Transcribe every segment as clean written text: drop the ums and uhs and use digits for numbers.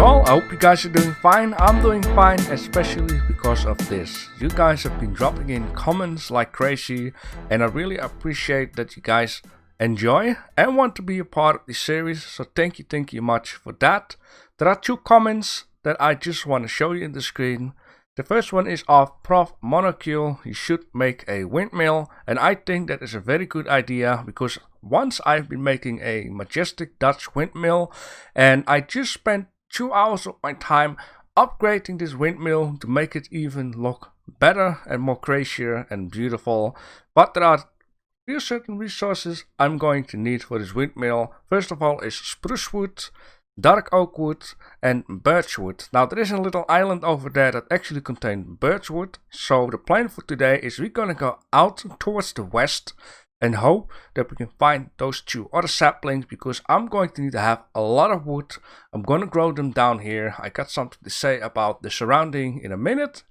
all, I hope you guys are doing fine. I'm doing fine, especially because of this. You guys have been dropping in comments like crazy, and I really appreciate that you guys enjoy and want to be a part of this series, so thank you much for that. There are two comments that I just want to show you in the screen. The first one is of Prof Monocule. You should make a windmill, and I think that is a very good idea because once I've been making a majestic Dutch windmill, and I just spent 2 hours of my time upgrading this windmill to make it even look better and more crazier and beautiful. But there are few certain resources I'm going to need for this windmill. First of all is spruce wood, dark oak wood and birch wood. Now there is a little island over there that actually contains birch wood. So the plan for today is we're gonna go out towards the west and hope that we can find those two other saplings, because I'm going to need to have a lot of wood. I'm gonna grow them down here. I got something to say about the surrounding in a minute.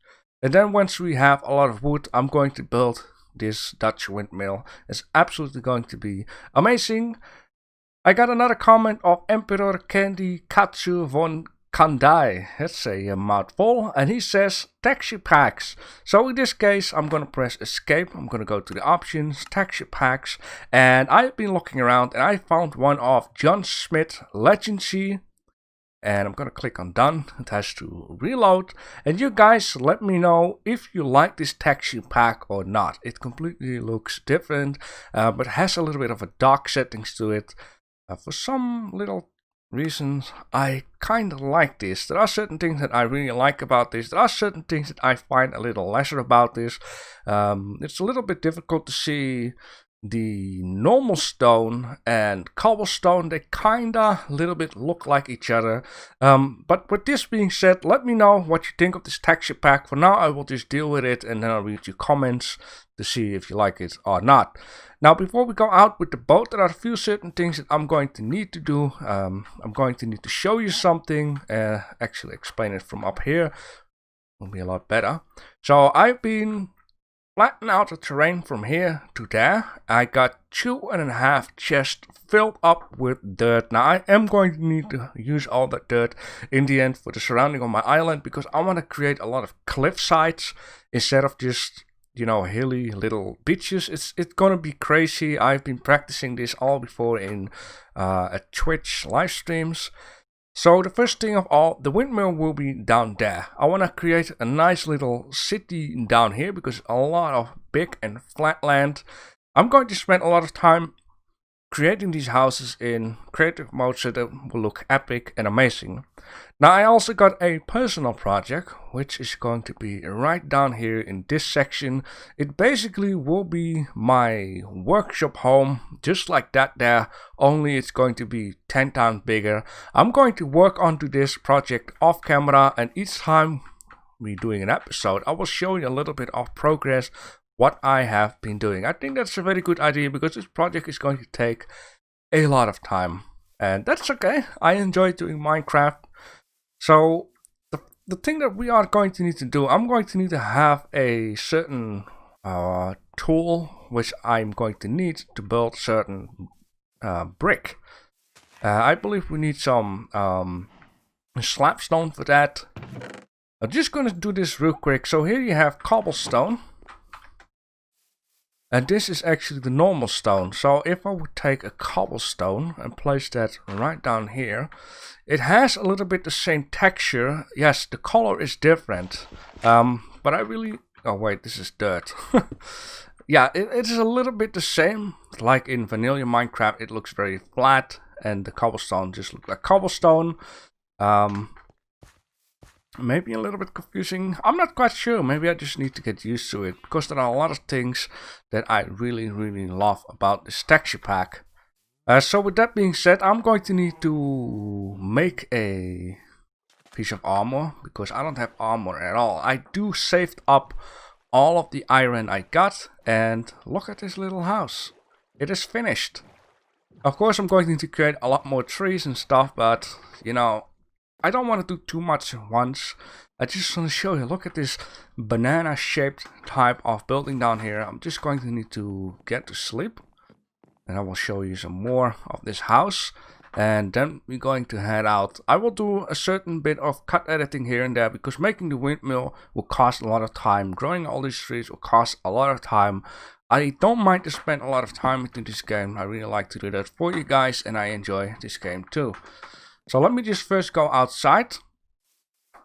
And then once we have a lot of wood, I'm going to build this Dutch windmill. It's absolutely going to be amazing. I got another comment of Emperor Candy Katsu von Kandai. That's a mouthful. And he says texture packs. So in this case, I'm going to press escape. I'm going to go to the options, texture packs. And I've been looking around and I found one of John Smith Legancy. And I'm going to click on done. It has to reload. And you guys let me know if you like this texture pack or not. It completely looks different, but has a little bit of a dark settings to it. For some little reasons, I kind of like this. There are certain things that I really like about this. There are certain things that I find a little lesser about this. It's a little bit difficult to see the normal stone and cobblestone. They kinda a little bit look like each other. But with this being said, let me know what you think of this texture pack. For now, I will just deal with it and then I'll read your comments to see if you like it or not. Now, before we go out with the boat, there are a few certain things that I'm going to need to do. I'm going to need to show you something. Actually explain it from up here will be a lot better. So I've been flatten out the terrain from here to there. I got 2.5 chests filled up with dirt. Now I am going to need to use all that dirt in the end for the surrounding of my island, because I want to create a lot of cliff sides instead of just, you know, hilly little beaches. It's gonna be crazy. I've been practicing this all before in at Twitch live streams. So the first thing of all, the windmill will be down there. I want to create a nice little city down here because a lot of big and flat land. I'm going to spend a lot of time creating these houses in creative mode so that will look epic and amazing. Now I also got a personal project which is going to be right down here in this section. It basically will be my workshop home, just like that there, only it's going to be 10 times bigger. I'm going to work onto this project off camera, and each time we're doing an episode I will show you a little bit of progress, what I have been doing. I think that's a very good idea because this project is going to take a lot of time, and that's okay. I enjoy doing Minecraft. So the thing that we are going to need to do, I'm going to need to have a certain tool which I'm going to need to build certain brick. I believe we need some slabstone for that. I'm just going to do this real quick. So here you have cobblestone. And this is actually the normal stone. So if I would take a cobblestone and place that right down here, it has a little bit the same texture. Yes, the color is different. But I really... Oh wait, this is dirt. Yeah, it is a little bit the same. Like in vanilla Minecraft, it looks very flat. And the cobblestone just looks like cobblestone. Maybe a little bit confusing. I'm not quite sure. Maybe I just need to get used to it, because there are a lot of things that I really love about this texture pack. So with that being said, I'm going to need to make a piece of armor, because I don't have armor at all. I do saved up all of the iron I got, and look at this little house. It is finished. Of course, I'm going to need to create a lot more trees and stuff, but you know, I don't want to do too much at once. I just want to show you, look at this banana shaped type of building down here. I'm just going to need to get to sleep, and I will show you some more of this house. and then we're going to head out. I will do a certain bit of cut editing here and there because making the windmill will cost a lot of time. Growing all these trees will cost a lot of time. I don't mind to spend a lot of time into this game. I really like to do that for you guys, and I enjoy this game too. So let me just first go outside,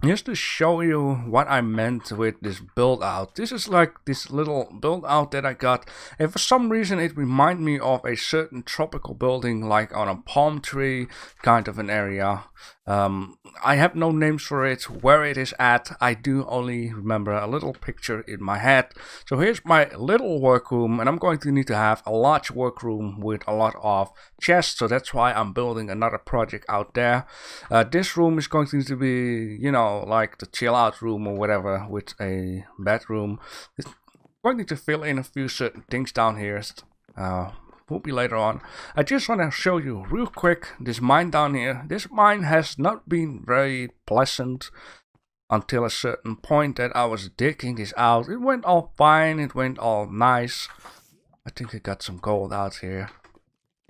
just to show you what I meant with this build out. This is like this little build out that I got, and for some reason it reminded me of a certain tropical building, like on a palm tree kind of an area. I have no names for it, where it is at. I do only remember a little picture in my head. So here's my little workroom, and I'm going to need to have a large workroom with a lot of chests, so that's why I'm building another project out there. This room is going to need to be, you know, like the chill out room or whatever, with a bedroom. It's going to fill in a few certain things down here. Will be later on. I just want to show you real quick this mine down here. This mine has not been very pleasant until a certain point that I was digging this out. It went all fine, it went all nice. I think I got some gold out here.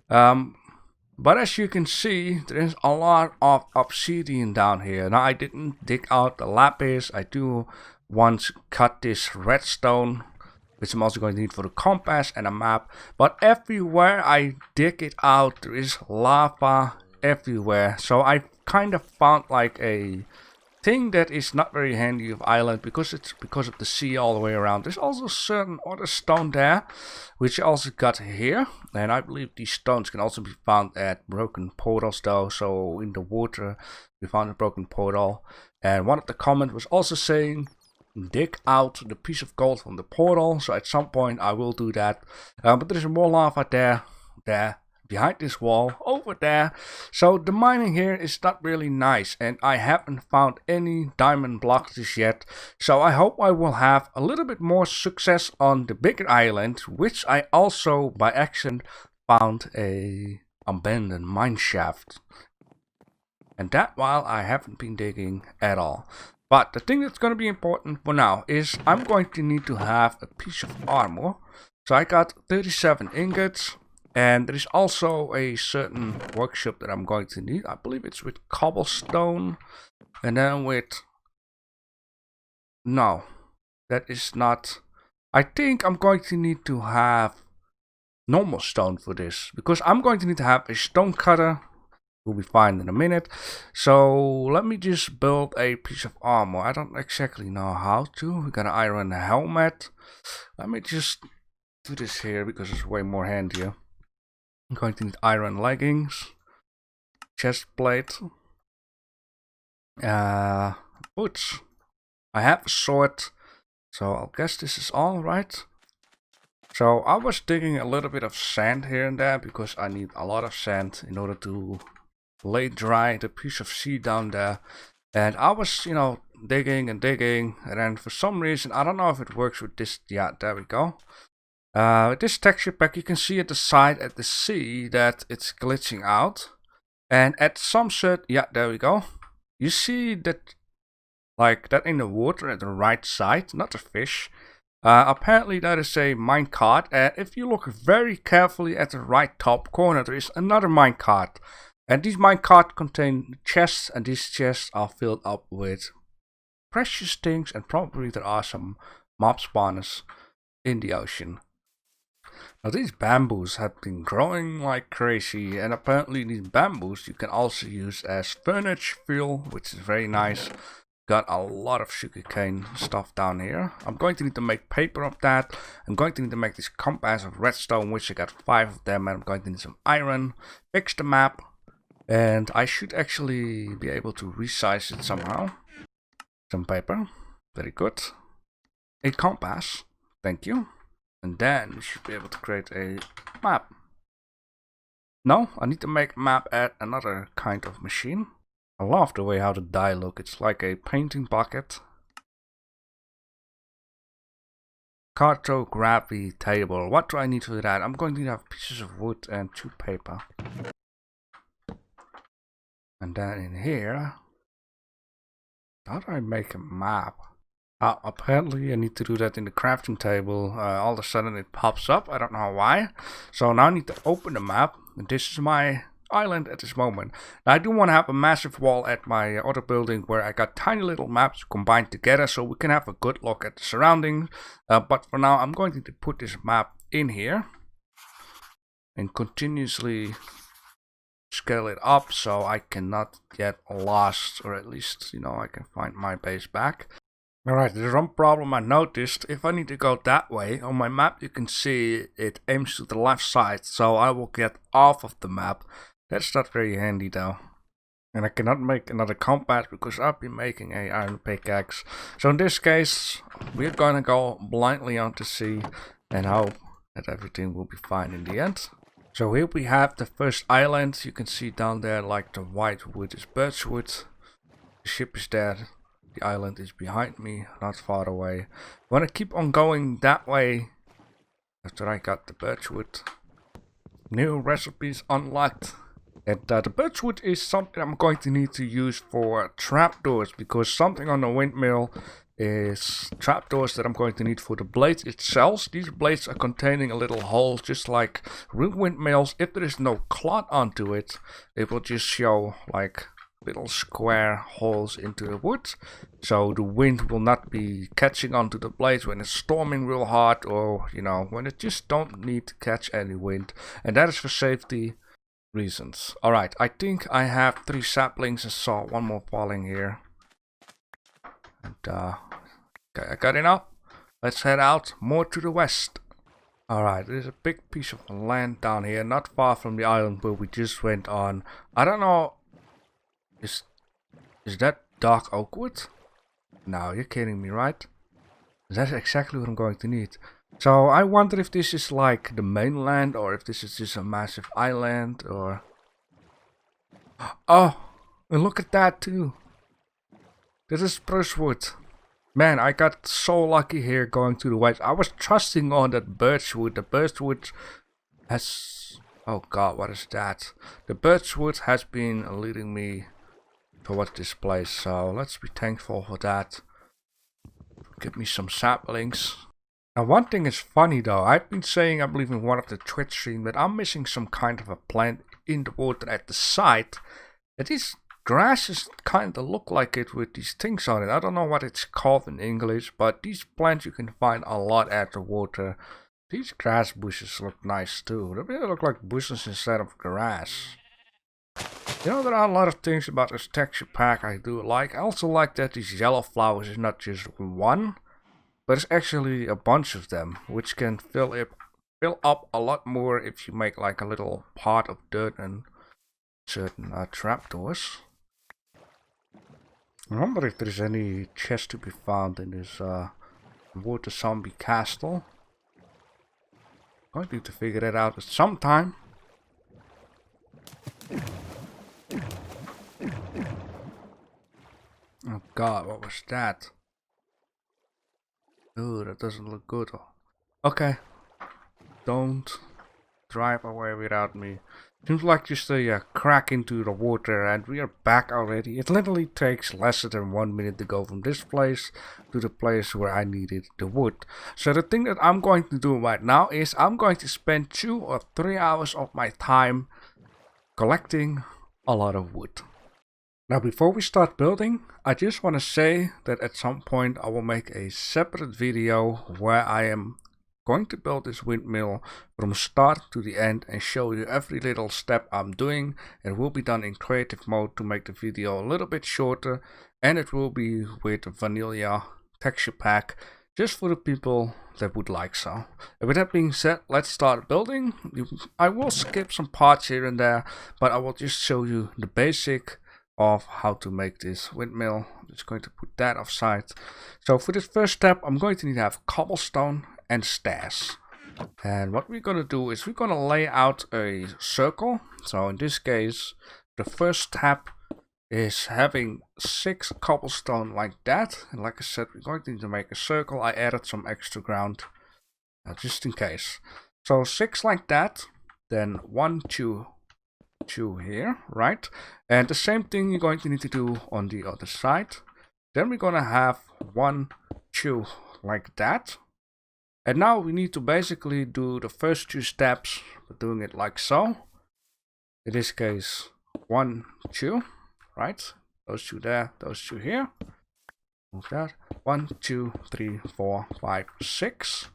But as you can see, there's a lot of obsidian down here. Now I didn't dig out the lapis. I do once cut this redstone, which I'm also going to need for the compass and a map. But everywhere I dig it out, there is lava everywhere. So I kind of found like a thing that is not very handy of island, because it's because of the sea all the way around. There's also certain other stone there, which I also got here. And I believe these stones can also be found at broken portals though. So in the water, we found a broken portal. And one of the comments was also saying, dig out the piece of gold from the portal. So at some point I will do that. But there's more lava there, behind this wall, over there. So the mining here is not really nice, and I haven't found any diamond blocks just yet. So I hope I will have a little bit more success on the bigger island, which I also by accident found a abandoned mine shaft. And that while I haven't been digging at all. But the thing that's going to be important for now is I'm going to need to have a piece of armor. So I got 37 ingots. And there is also a certain workshop that I'm going to need. I believe it's with cobblestone. And then with... No, that is not... I think I'm going to need to have normal stone for this. Because I'm going to need to have a stone cutter. Will be fine in a minute. So let me just build a piece of armor. I don't exactly know how to. We're gonna iron a helmet. Let me just do this here because it's way more handier. I'm going to need iron leggings, chest plate, boots. I have a sword, so I guess this is all right. So I was digging a little bit of sand here and there because I need a lot of sand in order to lay dry the piece of sea down there. And I was, you know, digging and digging, and then for some reason, I don't know if it works with this. Yeah, there we go. This texture pack, you can see at the side at the sea that it's glitching out. And at some certain, yeah, there we go. You see that, like that in the water at the right side, not the fish. Apparently that is a minecart, and if you look very carefully at the right top corner, there is another minecart. And these minecarts contain chests, and these chests are filled up with precious things, and probably there are some mob spawners in the ocean. Now these bamboos have been growing like crazy, and apparently these bamboos you can also use as furniture fuel, which is very nice. Got a lot of sugarcane stuff down here. I'm going to need to make paper of that. I'm going to need to make this compass of redstone, which I got 5 of them, and I'm going to need some iron, fix the map. And I should actually be able to resize it somehow. Some paper. Very good. A compass. Thank you. And then we should be able to create a map. No, I need to make a map at another kind of machine. I love the way how the die look. It's like a painting bucket. Cartography table. What do I need for that? I'm going to have pieces of wood and 2 paper. And then in here, how do I make a map? Apparently I need to do that in the crafting table. All of a sudden it pops up. I don't know why. So now I need to open the map. And this is my island at this moment. Now, I do want to have a massive wall at my other building where I got tiny little maps combined together so we can have a good look at the surroundings. But for now, I'm going to put this map in here and continuously scale it up so I cannot get lost, or at least, you know, I can find my base back. Alright, there's one problem I noticed. If I need to go that way, on my map you can see it aims to the left side, so I will get off of the map. That's not very handy though. And I cannot make another compass because I've been making a iron pickaxe. So in this case, we're gonna go blindly on to sea and hope that everything will be fine in the end. So here we have the first island. You can see down there like the white wood is birchwood. The ship is there. The island is behind me, not far away. I want to keep on going that way after I got the birchwood. New recipes unlocked. And the birchwood is something I'm going to need to use for trapdoors, because something on the windmill is trapdoors that I'm going to need for the blades itself. These blades are containing a little hole, just like real windmills. If there is no cloth onto it, it will just show like little square holes into the wood, so the wind will not be catching onto the blades when it's storming real hard, or you know, when it just don't need to catch any wind. And that is for safety reasons. Alright, I think I have 3 saplings. I saw one more falling here. And okay, I got enough. Let's head out more to the west. Alright, there's a big piece of land down here, not far from the island where we just went on. I don't know, is that dark oak wood? No, you're kidding me, right? That's exactly what I'm going to need. So I wonder if this is like the mainland, or if this is just a massive island, or... Oh, and look at that too. This is spruce wood. Man, I got so lucky here going to the west. I was trusting on that birchwood. The birchwood has... Oh god, what is that? The birchwood has been leading me towards this place, so let's be thankful for that. Give me some saplings. Now one thing is funny though, I've been saying, I believe in one of the Twitch streams, that I'm missing some kind of a plant in the water at the side. And these grasses kind of look like it with these things on it. I don't know what it's called in English, but these plants you can find a lot at the water. These grass bushes look nice too. They really look like bushes instead of grass. You know, there are a lot of things about this texture pack I do like. I also like that these yellow flowers is not just one, but it's actually a bunch of them, which can fill up a lot more if you make like a little pot of dirt and certain trapdoors. I wonder if there's any chest to be found in this water zombie castle. I'm going to need to figure that out at some time. Oh god, what was that? Ooh, that doesn't look good. Okay. Don't drive away without me. Seems like just a crack into the water, and we are back already. It literally takes less than 1 minute to go from this place to the place where I needed the wood. So the thing that I'm going to do right now is I'm going to spend 2 or 3 hours of my time collecting a lot of wood. Now before we start building, I just want to say that at some point I will make a separate video where I am going to build this windmill from start to the end and show you every little step I'm doing. It will be done in creative mode to make the video a little bit shorter, and it will be with vanilla texture pack just for the people that would like so. And with that being said, let's start building. I will skip some parts here and there, but I will just show you the basic of how to make this windmill. I'm just going to put that offside. So for this first step, I'm going to need to have cobblestone and stairs. And what we're going to do is we're going to lay out a circle. So in this case, the first step is having 6 cobblestone like that. And like I said, we're going to need to make a circle. I added some extra ground just in case. So 6 like that, then 1, 2, 2 here, right? And the same thing you're going to need to do on the other side. Then we're gonna have 1, 2 like that. And now we need to basically do the first 2 steps, doing it like so. in this case 1, 2, right? Those two there, those two here. Move that. 1, 2, 3, 4, 5, 6.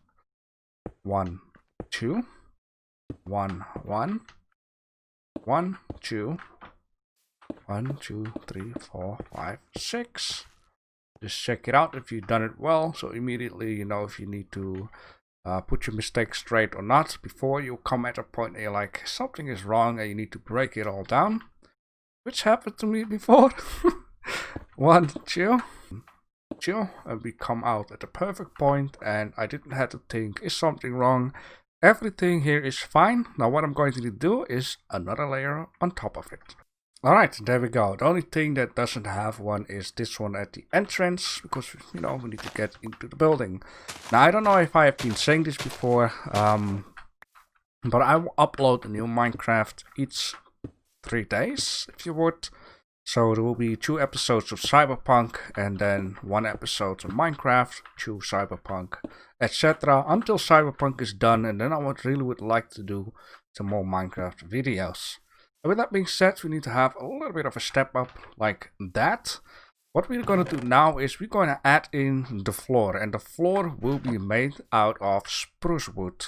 1, 2, 1, 1, 1, 2, 1, 2, 3, 4, 5, 6. Just check it out if you've done it well, so immediately you know if you need to put your mistakes straight or not before you come at a point where you're like, something is wrong and you need to break it all down, which happened to me before. 1, 2, 2, and we come out at the perfect point, and I didn't have to think, is something wrong? Everything here is fine. Now what I'm going to do is another layer on top of it. Alright, there we go. The only thing that doesn't have one is this one at the entrance, because, you know, we need to get into the building. Now, I don't know if I have been saying this before, but I will upload a new Minecraft each 3 days, if you would. So there will be 2 episodes of Cyberpunk, and then 1 episode of Minecraft, 2 Cyberpunk, etc. until Cyberpunk is done, and then I really would like to do some more Minecraft videos. With that being said, we need to have a little bit of a step up like that. What we're going to do now is we're going to add in the floor, and the floor will be made out of spruce wood.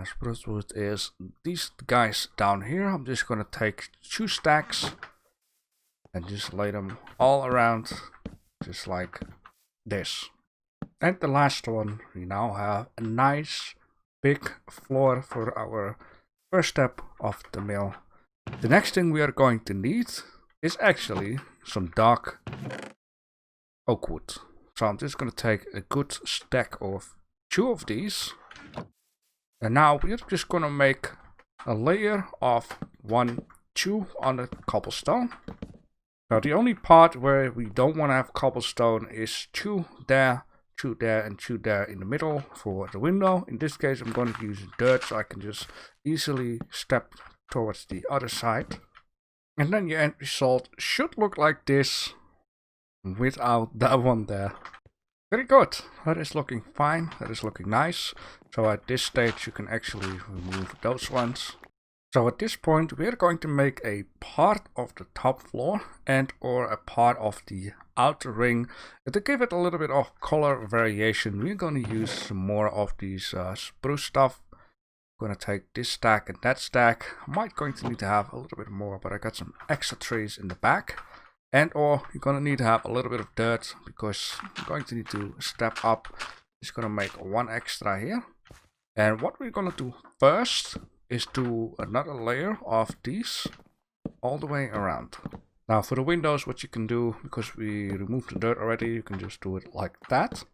Spruce wood is these guys down here. I'm just going to take 2 stacks and just lay them all around, just like this. And the last one, we now have a nice big floor for our first step of the mill. The next thing we are going to need is actually some dark oak wood. So I'm just going to take a good stack of 2 of these. And now we're just going to make a layer of 1, 2 on the cobblestone. Now the only part where we don't want to have cobblestone is 2 there, 2 there, and 2 there in the middle for the window. In this case I'm going to use dirt so I can just easily step towards the other side, and then your end result should look like this without that one there. Very good, that is looking fine, that is looking nice. So at this stage you can actually remove those ones. So at this point we're going to make a part of the top floor and or a part of the outer ring. And to give it a little bit of color variation, we're going to use some more of these spruce stuff. Gonna take this stack and that stack. I might going to need to have a little bit more, but I got some extra trees in the back. And or you're gonna need to have a little bit of dirt because I'm going to need to step up. Just gonna make 1 extra here. And what we're gonna do first is do another layer of these all the way around. Now for the windows, what you can do, because we removed the dirt already, you can just do it like that.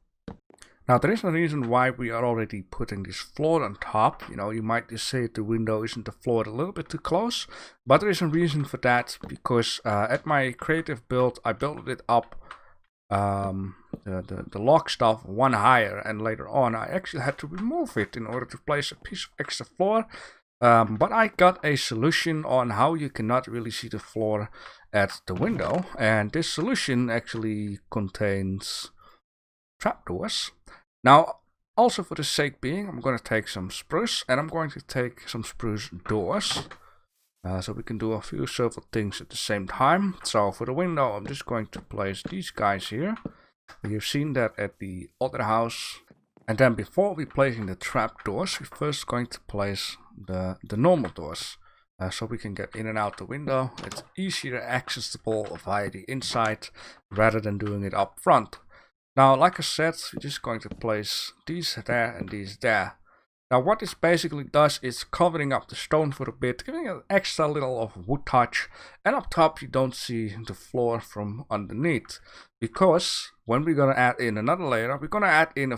Now there is a reason why we are already putting this floor on top. You know, you might just say the window isn't the floor a little bit too close, but there is a reason for that, because at my creative build I built it up the log stuff 1 higher, and later on I actually had to remove it in order to place a piece of extra floor. But I got a solution on how you cannot really see the floor at the window, and this solution actually contains trapdoors. Now, also for the sake being, I'm going to take some spruce, and I'm going to take some spruce doors. So we can do a few several things at the same time. So for the window, I'm just going to place these guys here. You've seen that at the other house. And then before we placing the trapdoors, we're first going to place the normal doors. So we can get in and out the window. It's easier accessible via the inside rather than doing it up front. Now, like I said, we're just going to place these there and these there. Now, what this basically does is covering up the stone for a bit, giving it an extra little of wood touch. And up top, you don't see the floor from underneath. Because when we're going to add in another layer, we're going to add in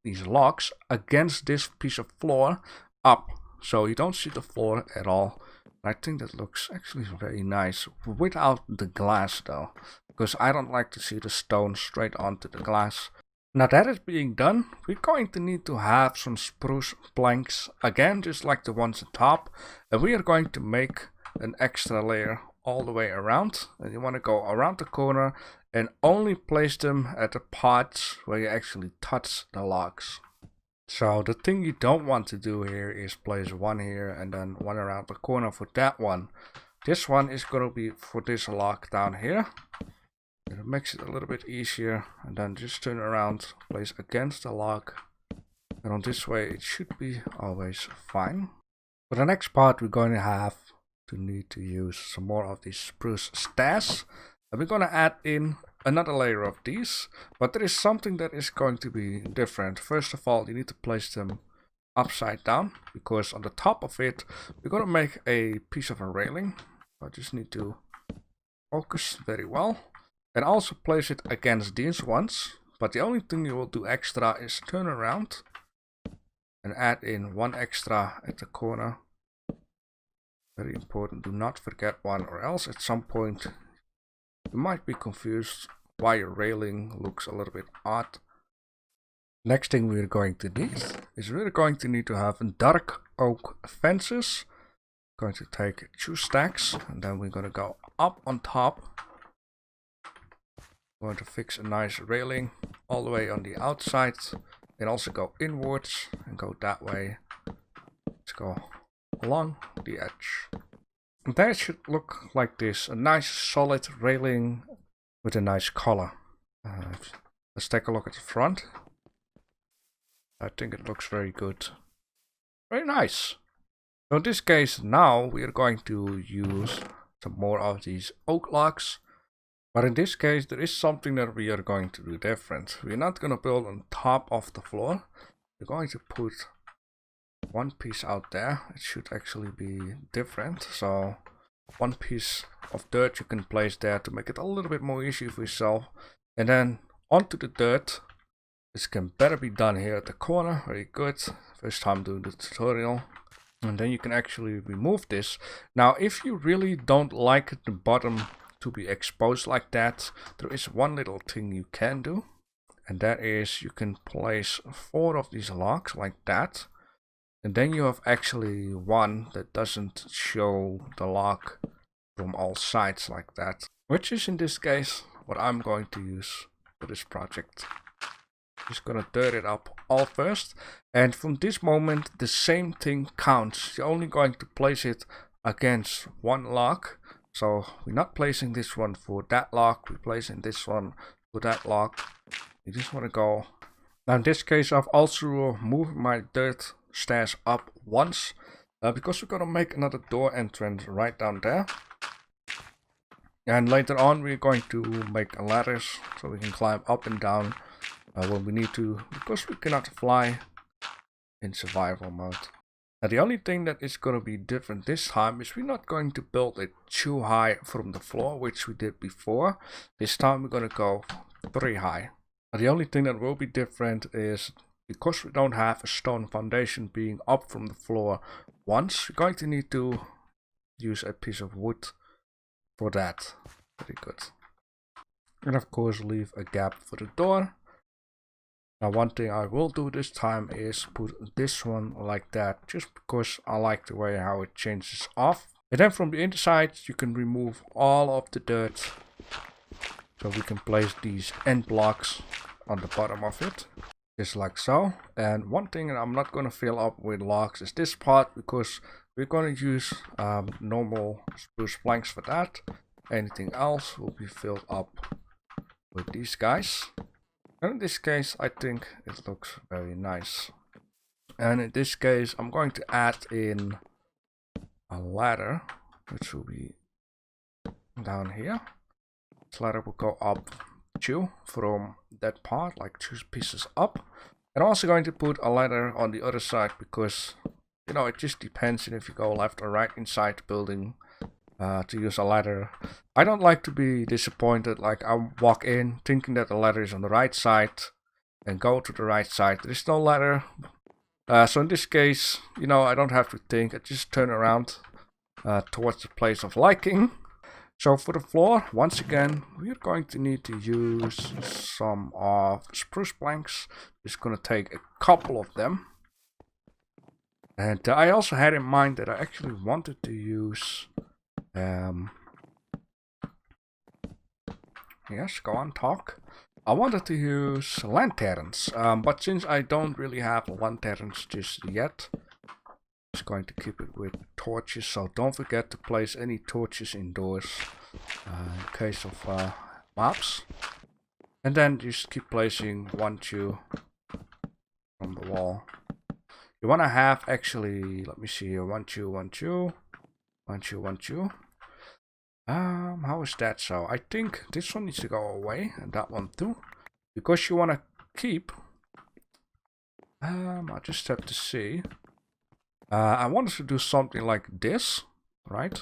these logs against this piece of floor up. So you don't see the floor at all. I think that looks actually very nice without the glass though, because I don't like to see the stone straight onto the glass. Now that is being done, we're going to need to have some spruce planks, again just like the ones on top, and we are going to make an extra layer all the way around. And you want to go around the corner and only place them at the parts where you actually touch the logs. So the thing you don't want to do here is place one here and then one around the corner for that one. This one is going to be for this lock down here. It makes it a little bit easier, and then just turn around, place against the lock, and on this way it should be always fine. For the next part we're going to have to need to use some more of these spruce stairs, and we're going to add in another layer of these, but there is something that is going to be different. First of all, you need to place them upside down, because on the top of it we're going to make a piece of a railing. I just need to focus very well, and also place it against these ones, but the only thing you will do extra is turn around and add in one extra at the corner. Very important, do not forget one, or else at some point you might be confused why your railing looks a little bit odd. Next thing we're going to need is we're going to need to have dark oak fences. Going to take 2 stacks, and then we're going to go up on top. Going to fix a nice railing all the way on the outside, and also go inwards and go that way. Let's go along the edge. And that should look like this, a nice solid railing with a nice color. Let's take a look at the front. I think it looks very good. Very nice. So in this case now we are going to use some more of these oak logs. But in this case there is something that we are going to do different. We're not going to build on top of the floor. We're going to put one piece out there. It should actually be different. So one piece of dirt you can place there to make it a little bit more easy for yourself. And then onto the dirt. This can better be done here at the corner. Very good. First time doing the tutorial. And then you can actually remove this. Now if you really don't like the bottom to be exposed like that, there is one little thing you can do, and that is you can place 4 of these logs like that, and then you have actually one that doesn't show the log from all sides like that, which is in this case what I'm going to use for this project. Just gonna dirt it up all first, and from this moment the same thing counts. You're only going to place it against one log. So we're not placing this one for that log, we're placing this one for that log. You just want to go. Now in this case I've also moved my dirt stairs up once, because we're gonna make another door entrance right down there. And later on we're going to make ladders so we can climb up and down when we need to, because we cannot fly in survival mode. Now the only thing that is going to be different this time is we're not going to build it too high from the floor, which we did before. This time we're going to go pretty high. Now the only thing that will be different is because we don't have a stone foundation being up from the floor once, we're going to need to use a piece of wood for that. Very good. And of course leave a gap for the door. Now one thing I will do this time is put this one like that, just because I like the way how it changes off. And then from the inside you can remove all of the dirt, so we can place these end blocks on the bottom of it, just like so. And one thing that I'm not going to fill up with logs is this part, because we're going to use normal spruce planks for that. Anything else will be filled up with these guys. And in this case I think it looks very nice. And in this case I'm going to add in a ladder, which will be down here. This ladder will go up 2 from that part, like 2 pieces up. And I'm also going to put a ladder on the other side, because you know it just depends on if you go left or right inside the building to use a ladder. I don't like to be disappointed, like I walk in thinking that the ladder is on the right side and go to the right side. There is no ladder. So in this case, you know, I don't have to think. I just turn around towards the place of liking. So for the floor, once again, we're going to need to use some of spruce planks. Just gonna take a couple of them. And I also had in mind that I actually wanted to use yes, go on, talk. I wanted to use lanterns, but since I don't really have lanterns just yet, I'm just going to keep it with torches. So don't forget to place any torches indoors in case of mobs. And then just keep placing 1, 2 on the wall. You want to have actually, let me see here, 1, 2, 1, 2, 1, 2, 1, 2. How is that so? I think this one needs to go away, and that one too. Because you want to keep... I just have to see. I wanted to do something like this, right?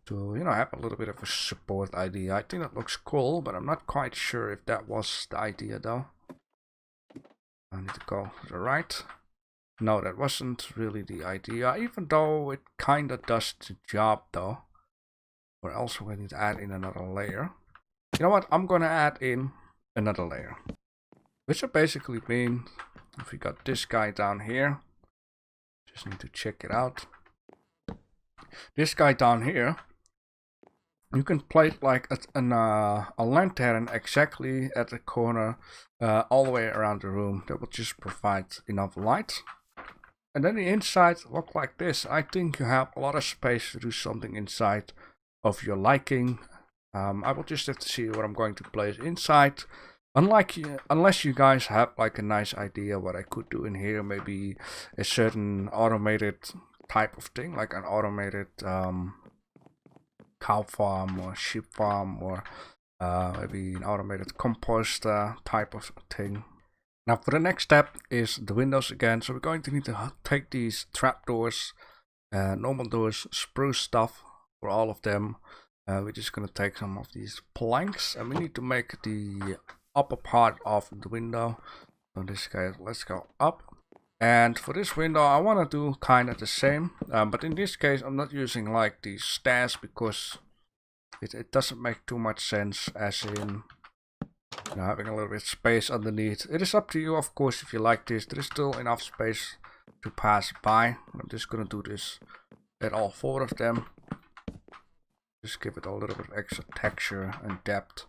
To, you know, have a little bit of a support idea. I think that looks cool, but I'm not quite sure if that was the idea though. I need to go to the right. No, that wasn't really the idea, even though it kinda does the job though. Or else we need to add in another layer. You know what? I'm gonna add in another layer. Which would basically mean if we got this guy down here, just need to check it out. This guy down here, you can place like a lantern exactly at the corner, all the way around the room. That will just provide enough light. And then the inside look like this. I think you have a lot of space to do something inside of your liking. I will just have to see what I'm going to place inside. Unless you guys have like a nice idea what I could do in here, maybe a certain automated type of thing, like an automated cow farm or sheep farm, or maybe an automated composter type of thing. Now for the next step is the windows again. So we're going to need to take these trapdoors, normal doors, spruce stuff for all of them. We're just going to take some of these planks, and we need to make the upper part of the window. So in this case, let's go up. And for this window, I want to do kind of the same. But in this case, I'm not using like these stairs because it doesn't make too much sense, as in, you know, having a little bit of space underneath. It is up to you, of course, if you like this. There is still enough space to pass by. I'm just going to do this at all 4 of them. Just give it a little bit of extra texture and depth.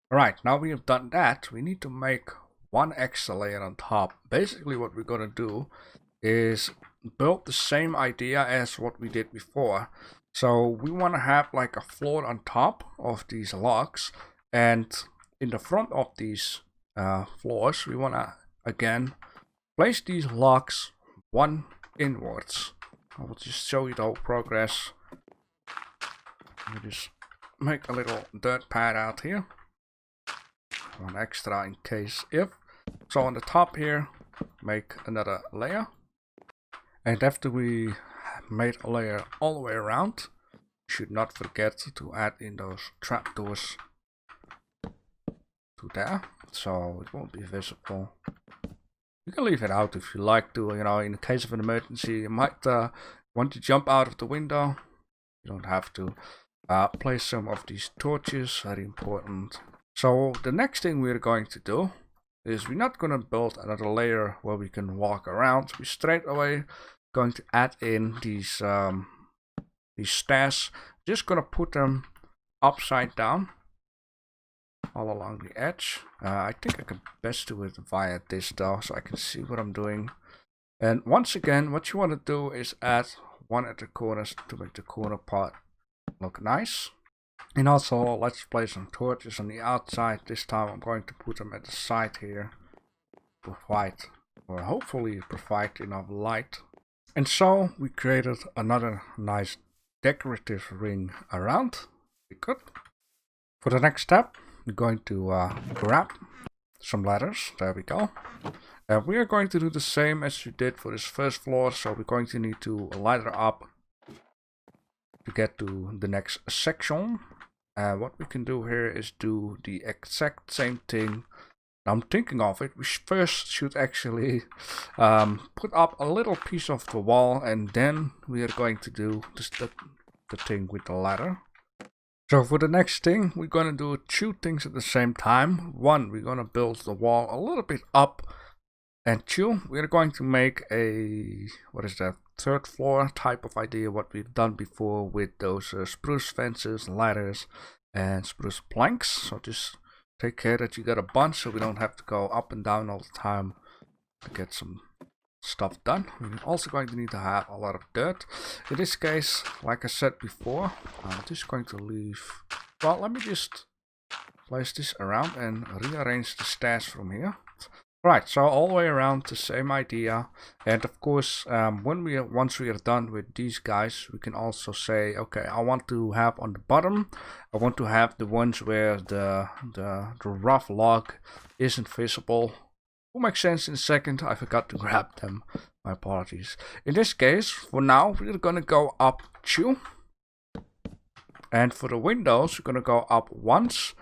Alright, now we have done that, we need to make 1 extra layer on top. Basically what we're going to do is build the same idea as what we did before. So we want to have like a floor on top of these logs, and in the front of these floors we want to again place these logs 1 inwards. I will just show you the whole progress. Let me just make a little dirt pad out here. 1 extra in case if. So on the top here, make another layer. And after we made a layer all the way around, you should not forget to add in those trapdoors to there, so it won't be visible. You can leave it out if you like to, you know, in the case of an emergency, you might want to jump out of the window. You don't have to. Place some of these torches, very important. So the next thing we're going to do is we're not going to build another layer where we can walk around. We're straight away going to add in these stairs. Just going to put them upside down all along the edge. I think I can best do it via this though, so I can see what I'm doing. And once again, what you want to do is add 1 at the corners to make the corner part look nice. And also let's place some torches on the outside. This time I'm going to put them at the side here, provide, or hopefully provide enough light. And so we created another nice decorative ring around. Good. For the next step, we're going to grab some ladders. There we go. And we are going to do the same as we did for this first floor. So we're going to need to ladder up to get to the next section. What we can do here is do the exact same thing. I'm thinking of it. We first should actually put up a little piece of the wall, and then we are going to do the thing with the ladder. So for the next thing, we're going to do 2 things at the same time. 1, we're going to build the wall a little bit up. And 2, we're going to make a, what is that, 3rd floor type of idea, what we've done before with those spruce fences, ladders, and spruce planks. So just take care that you get a bunch so we don't have to go up and down all the time to get some stuff done. We're also going to need to have a lot of dirt. In this case, like I said before, I'm just going to leave. Well, let me just place this around and rearrange the stairs from here. Right, so all the way around the same idea. And of course, once we are done with these guys, we can also say, okay, I want to have on the bottom, I want to have the ones where the rough log isn't visible. Will make sense in a second. I forgot to grab them. My apologies. In this case, for now, we're gonna go up 2. And for the windows, we're gonna go up once.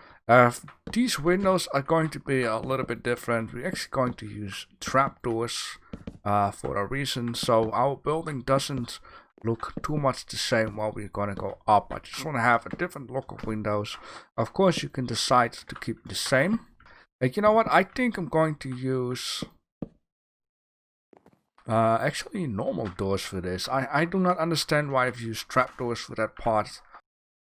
These windows are going to be a little bit different. We're actually going to use trapdoors for a reason, so our building doesn't look too much the same while we're gonna go up. I just want to have a different look of windows. Of course, you can decide to keep the same. And you know what? I think I'm going to use actually normal doors for this. I do not understand why I've used trapdoors for that part.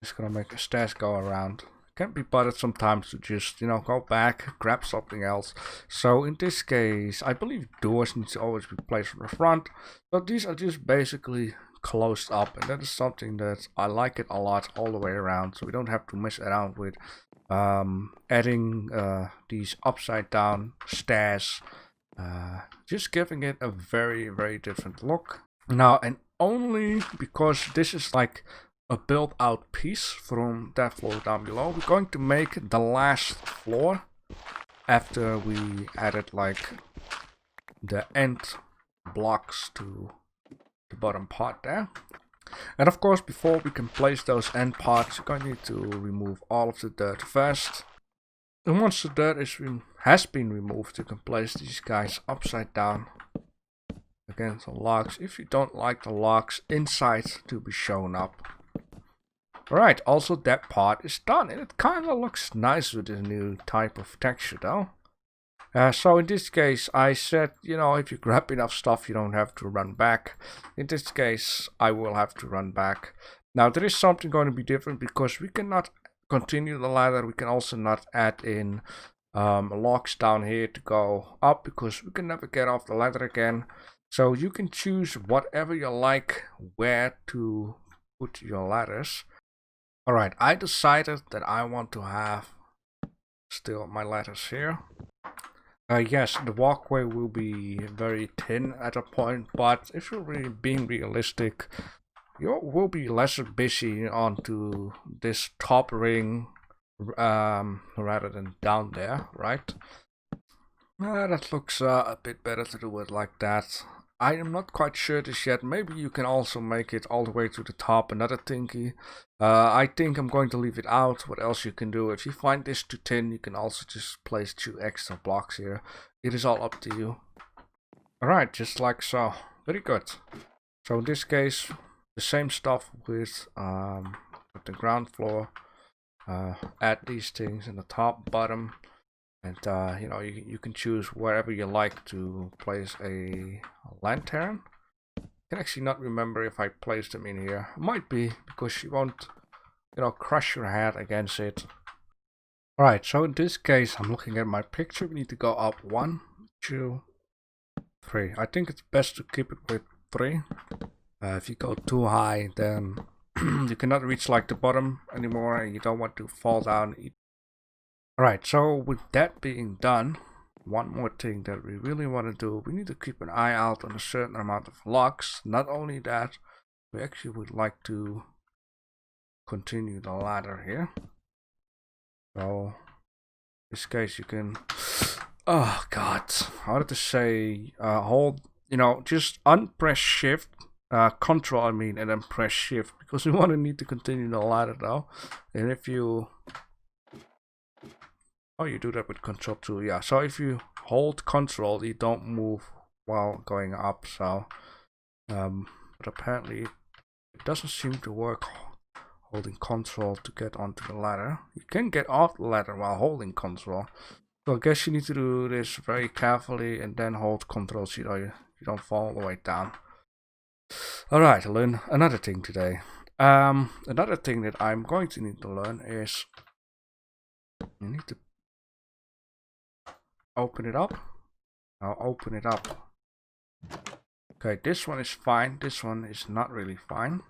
Just gonna make a stairs go around. Can't be bothered sometimes to just, you know, go back, grab something else. So in this case, I believe doors need to always be placed from the front. So these are just basically closed up, and that is something that I like it a lot all the way around. So we don't have to mess around with adding these upside down stairs. Just giving it a very, very different look. Now, and only because this is like a built out piece from that floor down below, we're going to make the last floor after we added like the end blocks to the bottom part there. And of course, before we can place those end parts, we're going to need to remove all of the dirt first. And once the dirt has been removed, you can place these guys upside down against the logs if you don't like the logs inside to be shown up. Alright, also that part is done, and it kind of looks nice with this new type of texture though. So in this case, I said, you know, if you grab enough stuff, you don't have to run back. In this case, I will have to run back. Now there is something going to be different because we cannot continue the ladder. We can also not add in logs down here to go up because we can never get off the ladder again. So you can choose whatever you like where to put your ladders. Alright, I decided that I want to have still my ladders here. Yes, the walkway will be very thin at a point, but if you're really being realistic, you will be less busy onto this top ring rather than down there, right? That looks a bit better to do it like that. I am not quite sure this yet. Maybe you can also make it all the way to the top, another thingy. I think I'm going to leave it out. What else you can do? If you find this too thin, you can also just place 2 extra blocks here. It is all up to you. Alright, just like so. Very good. So in this case, the same stuff with the ground floor. Add these things in the top, bottom. And you know, you can choose wherever you like to place a lantern. I can actually not remember if I placed them in here. Might be, because you won't, you know, crush your head against it. Alright, so in this case, I'm looking at my picture. We need to go up 1, 2, 3. I think it's best to keep it with 3. If you go too high, then you cannot reach like the bottom anymore, and you don't want to fall down. Alright, so with that being done, one more thing that we really want to do, we need to keep an eye out on a certain amount of logs. Not only that, we actually would like to continue the ladder here. So, in this case you can, oh god, how to say, hold, you know, just unpress shift, control I mean, and then press shift, because we want to need to continue the ladder though. And if you, oh, you do that with control too, yeah. So if you hold control, you don't move while going up. So, but apparently it doesn't seem to work holding control to get onto the ladder. You can get off the ladder while holding control. So I guess you need to do this very carefully and then hold control so you don't fall all the way down. Alright, I learned another thing today. Another thing that I'm going to need to learn is you need to open it up. Now open it up. Okay, this one is fine. This one is not really fine.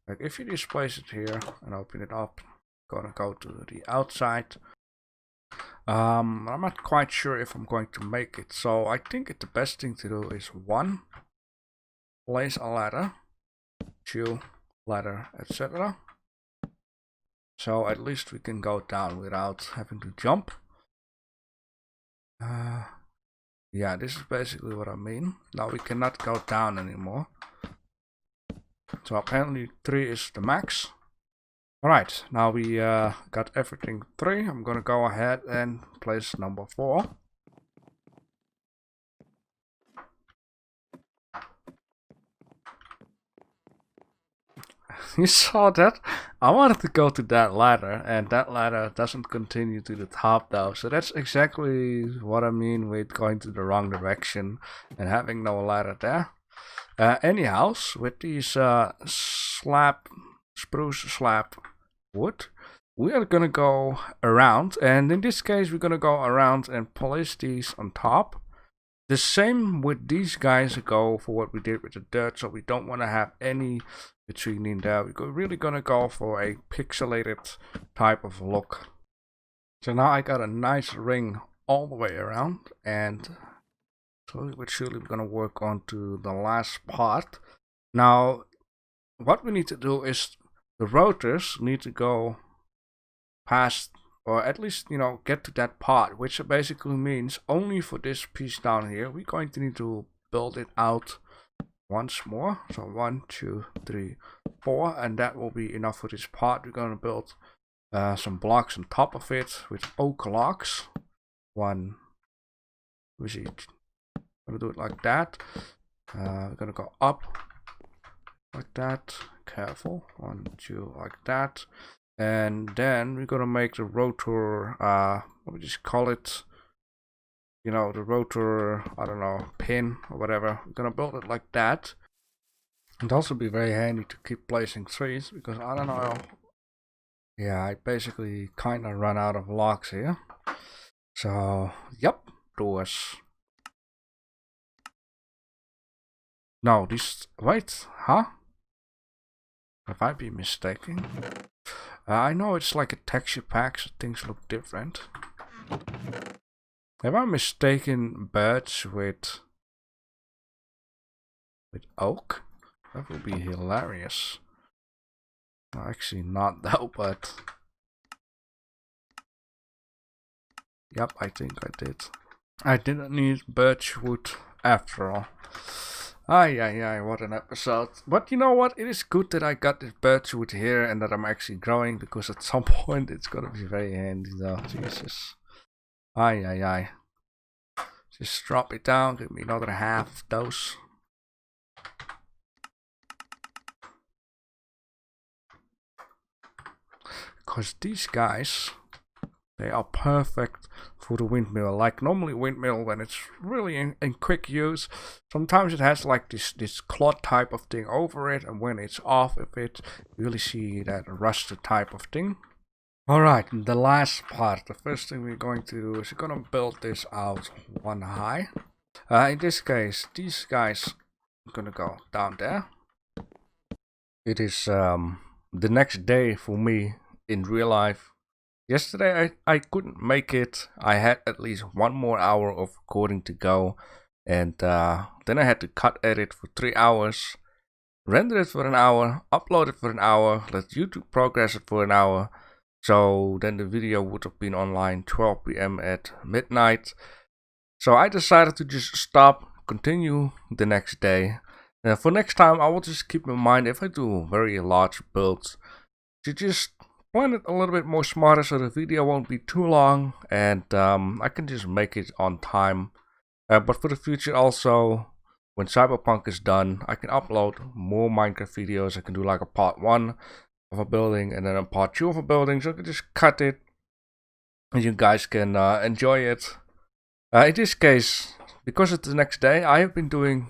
Like if you just place it here and open it up, gonna go to the outside. I'm not quite sure if I'm going to make it, so I think the best thing to do is 1, place a ladder, 2, ladder, etc. So at least we can go down without having to jump. Yeah, this is basically what I mean. Now we cannot go down anymore. So apparently 3 is the max. Alright, now we got everything 3. I'm gonna go ahead and place number 4. You saw that? I wanted to go to that ladder, and that ladder doesn't continue to the top though. So that's exactly what I mean with going to the wrong direction and having no ladder there. Anyhow, with these spruce slab wood, we are gonna go around, and in this case we're gonna go around and place these on top. The same with these guys go for what we did with the dirt, so we don't want to have any between in there. We're really gonna go for a pixelated type of look. So now I got a nice ring all the way around, and slowly but surely we're gonna work on to the last part. Now what we need to do is the rotors need to go past, or at least, you know, get to that part, which basically means only for this piece down here we're going to need to build it out once more. So 1, 2, 3, 4, and that will be enough for this part. We're going to build some blocks on top of it with oak logs. One, we see, gonna do it like that. We're gonna go up like that. Careful. 1, 2, like that. And then we're gonna make the rotor, what we just call it, you know, the rotor, I don't know, pin or whatever. We're gonna build it like that. It'd also be very handy to keep placing trees, because I don't know, yeah, I basically kind of run out of logs here. So, yep, doors. No, this, wait, huh? Have I been mistaken? I know it's like a texture pack, so things look different. Have I mistaken birds with oak? That would be hilarious. Well, actually not though, but yep, I think I did. I didn't need birch wood after all. Ay, what an episode. But you know what? It is good that I got this birch wood here and that I'm actually growing, because at some point it's gonna be very handy though. Jesus. Ay. Just drop it down, give me another half of those. Because these guys, they are perfect for the windmill. Like normally windmill, when it's really in quick use, sometimes it has like this cloth type of thing over it, and when it's off of it, you really see that rusted type of thing. Alright, the last part. The first thing we're going to do is we're gonna build this out 1 high. In this case, these guys are gonna go down there. It is the next day for me in real life. Yesterday I couldn't make it. I had at least 1 more hour of recording to go, and then I had to cut edit for 3 hours, render it for an hour, upload it for an hour, let YouTube progress it for an hour. So then the video would have been online 12 PM at midnight. So I decided to just stop, continue the next day. For next time I will just keep in mind, if I do very large builds, to just plan it a little bit more smarter so the video won't be too long, and I can just make it on time. But for the future also, when Cyberpunk is done, I can upload more Minecraft videos. I can do like a part 1 of a building and then a part 2 of a building, so I can just cut it and you guys can enjoy it. In this case, because it's the next day, I have been doing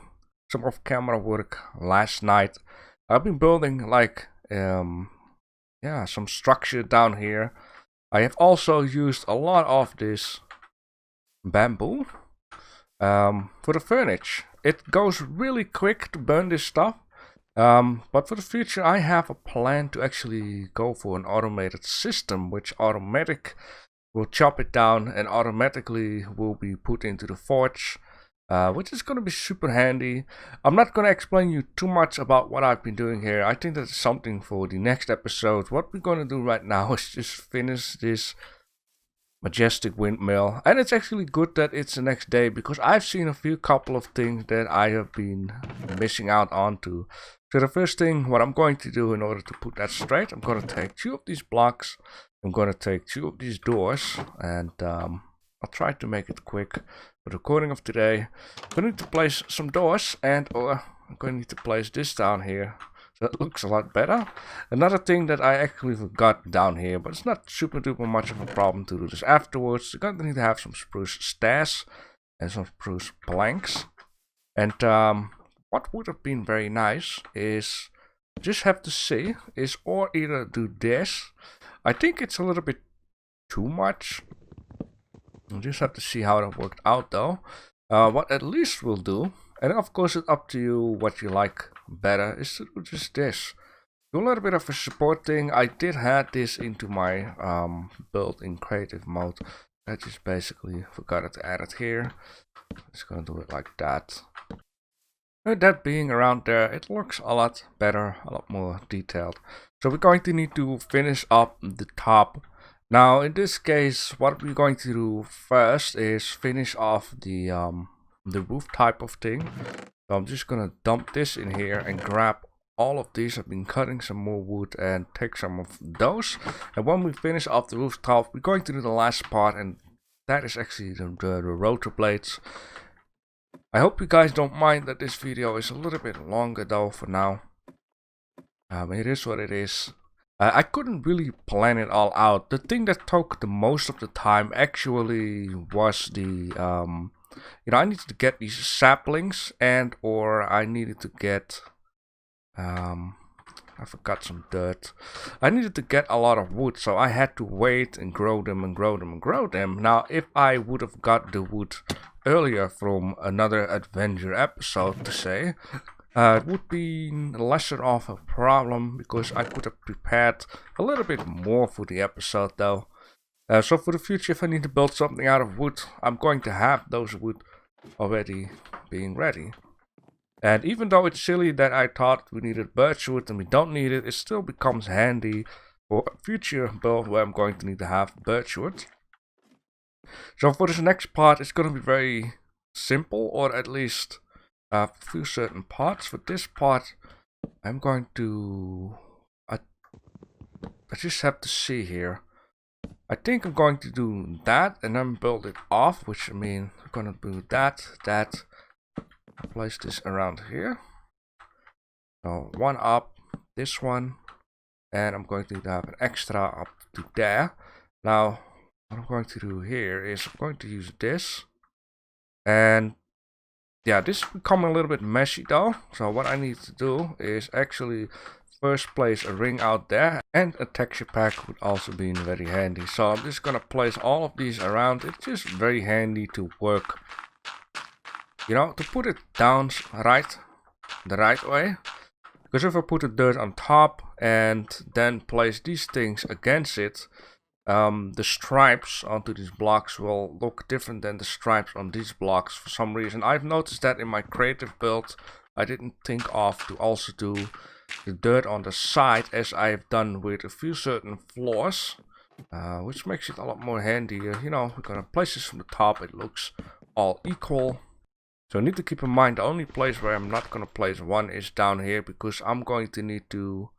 some off-camera work last night. I've been building like some structure down here. I have also used a lot of this bamboo for the furniture. It goes really quick to burn this stuff. But for the future, I have a plan to actually go for an automated system, which will chop it down and automatically will be put into the forge, which is going to be super handy. I'm not going to explain you too much about what I've been doing here. I think that's something for the next episode. What we're going to do right now is just finish this majestic windmill, and it's actually good that it's the next day, because I've seen a couple of things that I have been missing out on to. So the first thing, what I'm going to do in order to put that straight, I'm going to take 2 of these blocks, I'm going to take 2 of these doors, and I'll try to make it quick for the recording of today. I'm going to need to place some doors, and or I'm going to need to place this down here. That looks a lot better. Another thing that I actually forgot down here, but it's not super duper much of a problem to do this afterwards. You're going to need to have some spruce stairs and some spruce planks. And what would have been very nice is just have to see is or either do this. I think it's a little bit too much. We'll just have to see how that worked out though. What at least we'll do, and of course it's up to you what you like better, is to do just this. Do a little bit of a support thing. I did add this into my build in creative mode. I just basically forgot to add it here. Just gonna do it like that. With that being around there, it looks a lot better, a lot more detailed. So we're going to need to finish up the top. Now in this case, what we're going to do first is finish off the roof type of thing. So I'm just gonna dump this in here and grab all of these. I've been cutting some more wood and take some of those. And when we finish off the rooftop, we're going to do the last part, and that is actually the rotor blades. I hope you guys don't mind that this video is a little bit longer though for now. It is what it is. I couldn't really plan it all out. The thing that took the most of the time actually was the I needed to get these saplings, and or I needed to get I forgot some dirt. I needed to get a lot of wood, so I had to wait and grow them and grow them and grow them. Now if I would have got the wood earlier from another adventure episode to say, it would be lesser of a problem, because I could have prepared a little bit more for the episode though. So for the future, if I need to build something out of wood, I'm going to have those wood already being ready. And even though it's silly that I thought we needed birchwood and we don't need it, it still becomes handy for a future build where I'm going to need to have birchwood. So for this next part, it's going to be very simple, or at least a few certain parts. For this part, I'm going to... I just have to see here. I think I'm going to do that and then build it off, which I mean, I'm going to do that. I'll place this around here. So one up, this one, and I'm going to have an extra up to there. Now, what I'm going to do here is I'm going to use this, and yeah, this is becoming a little bit messy though. So what I need to do is actually first place a ring out there, and a texture pack would also be very handy. So I'm just gonna place all of these around. It's just very handy to work, to put it down the right way. Because if I put the dirt on top and then place these things against it, the stripes onto these blocks will look different than the stripes on these blocks for some reason. I've noticed that in my creative build. I didn't think of to also do the dirt on the side, as I have done with a few certain floors, which makes it a lot more handy. We're gonna place this from the top, it looks all equal. So I need to keep in mind the only place where I'm not gonna place one is down here, because I'm going to need to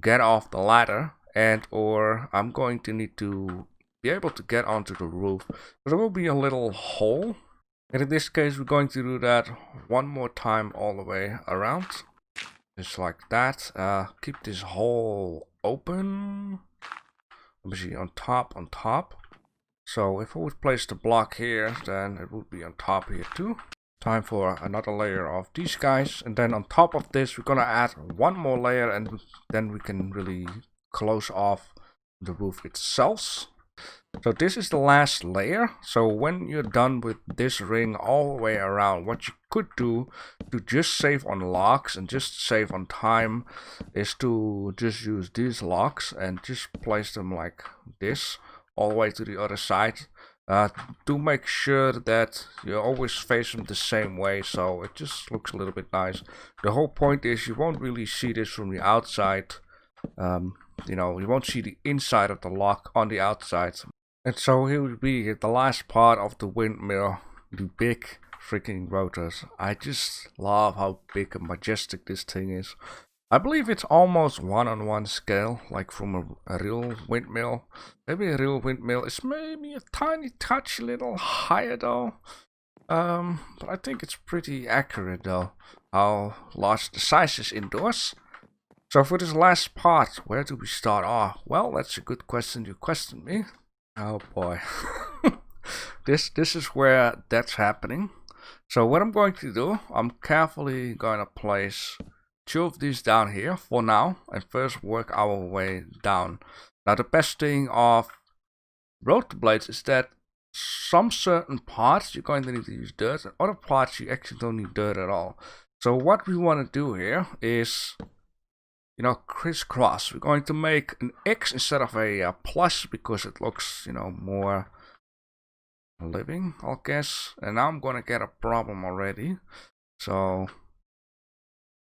get off the ladder, and or I'm going to need to be able to get onto the roof. So there will be a little hole, and in this case we're going to do that one more time all the way around. Just like that. Keep this hole open. Let me see, on top. So if I would place the block here, then it would be on top here too. Time for another layer of these guys, and then on top of this we're gonna add one more layer, and then we can really close off the roof itself. So this is the last layer. So when you're done with this ring all the way around, what you could do to just save on locks and just save on time is to just use these locks and just place them like this all the way to the other side. To make sure that you always face them the same way, so it just looks a little bit nice. The whole point is you won't really see this from the outside. You know, you won't see the inside of the lock on the outside. And so here would be the last part of the windmill, the big freaking rotors. I just love how big and majestic this thing is. I believe it's almost one-on-one scale, like from a real windmill. Maybe a real windmill is maybe a tiny touch a little higher though. But I think it's pretty accurate though, how large the size is indoors. So for this last part, where do we start off? Well, that's a good question you questioned me. Oh boy. This is where that's happening. So what I'm going to do, I'm carefully going to place 2 of these down here for now and first work our way down. Now the best thing of Rotor Blades is that some certain parts you're going to need to use dirt and other parts you actually don't need dirt at all. So what we want to do here is, you know, crisscross. We're going to make an X instead of a plus because it looks, you know, more living, I guess. And now I'm going to get a problem already. So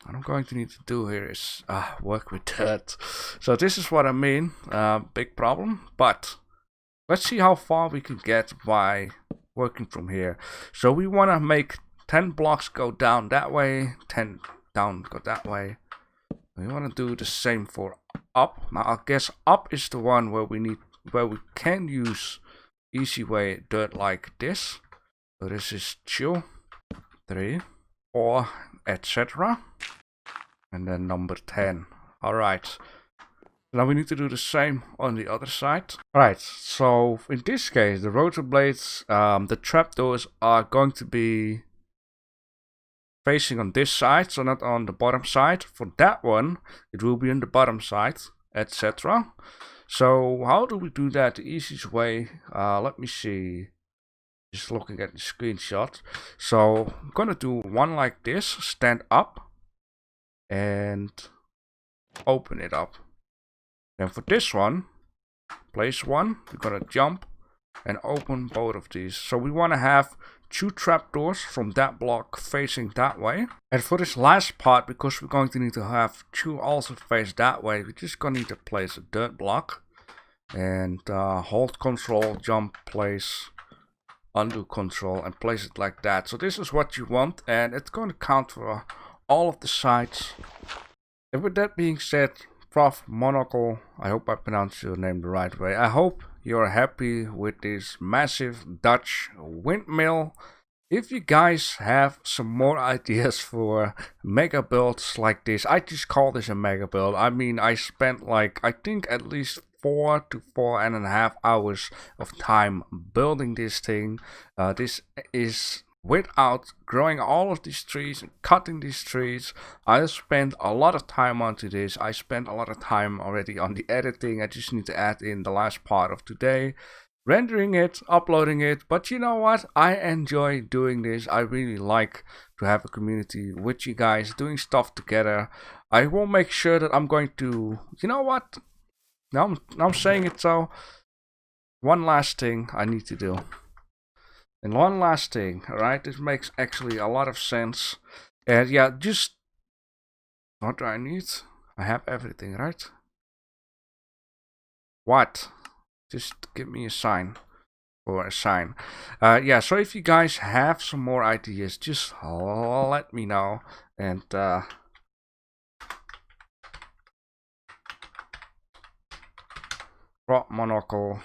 what I'm going to need to do here is work with dirt. So this is what I mean. Big problem. But let's see how far we can get by working from here. So we want to make 10 blocks go down that way, 10 down go that way. We want to do the same for up. Now I guess up is the one where we can use easy way dirt like this. So this is 2, 3, 4, etc. And then number 10. Alright. Now we need to do the same on the other side. Alright, so in this case, the rotor blades, the trapdoors are going to be facing on this side, so not on the bottom side. For that one, it will be on the bottom side, etc. So how do we do that the easiest way? Let me see. Just looking at the screenshot. So I'm gonna do one like this, stand up and open it up. Then for this one, place one, we're gonna jump and open both of these. So we want to have 2 trapdoors from that block facing that way. And for this last part, because we're going to need to have 2 also face that way, we're just gonna need to place a dirt block and hold control, jump, place, undo control and place it like that. So this is what you want, and it's going to count for all of the sides. And with that being said, Prof Monocle, I hope I pronounced your name the right way. I hope you're happy with this massive Dutch windmill. If you guys have some more ideas for mega builds like this, I just call this a mega build. I mean, I spent like, I think at least 4 to 4.5 hours of time building this thing. This is without growing all of these trees and cutting these trees. I spent a lot of time onto this. I spent a lot of time already on the editing. I just need to add in the last part of today, rendering it, uploading it. But you know what, I enjoy doing this. I really like to have a community with you guys doing stuff together. I will make sure that I'm going to, you know what, now I'm saying it, so one last thing I need to do. And one last thing, alright, this makes actually a lot of sense. And yeah, just what do I need? I have everything, right? What? Just give me a sign. Or a sign. Yeah, so if you guys have some more ideas, just let me know. And Prop Monocle.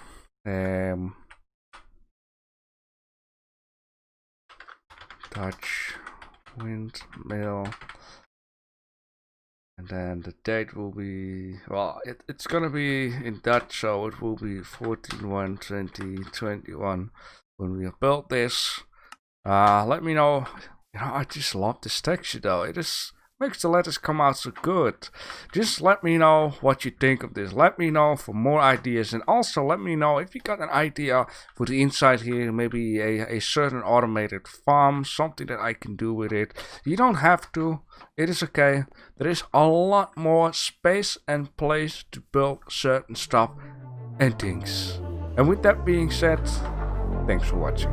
Dutch windmill, and then the date will be, well, it's gonna be in Dutch, so it will be 14/1/2021 when we have built this. Let me know. You know, I just love this texture though. It is makes the letters come out so good. Just let me know what you think of this. Let me know for more ideas, and also let me know if you got an idea for the inside here, maybe a certain automated farm, something that I can do with it. You don't have to, it is okay. There is a lot more space and place to build certain stuff and things. And with that being said, thanks for watching.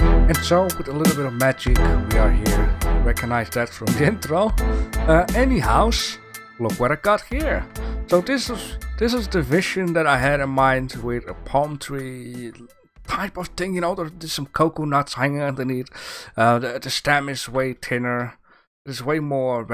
And so, with a little bit of magic, we are here. Recognize that from the intro. Anyhow, look what I got here. So this is the vision that I had in mind with a palm tree type of thing. You know, there's some coconuts hanging underneath. The stem is way thinner. There's way more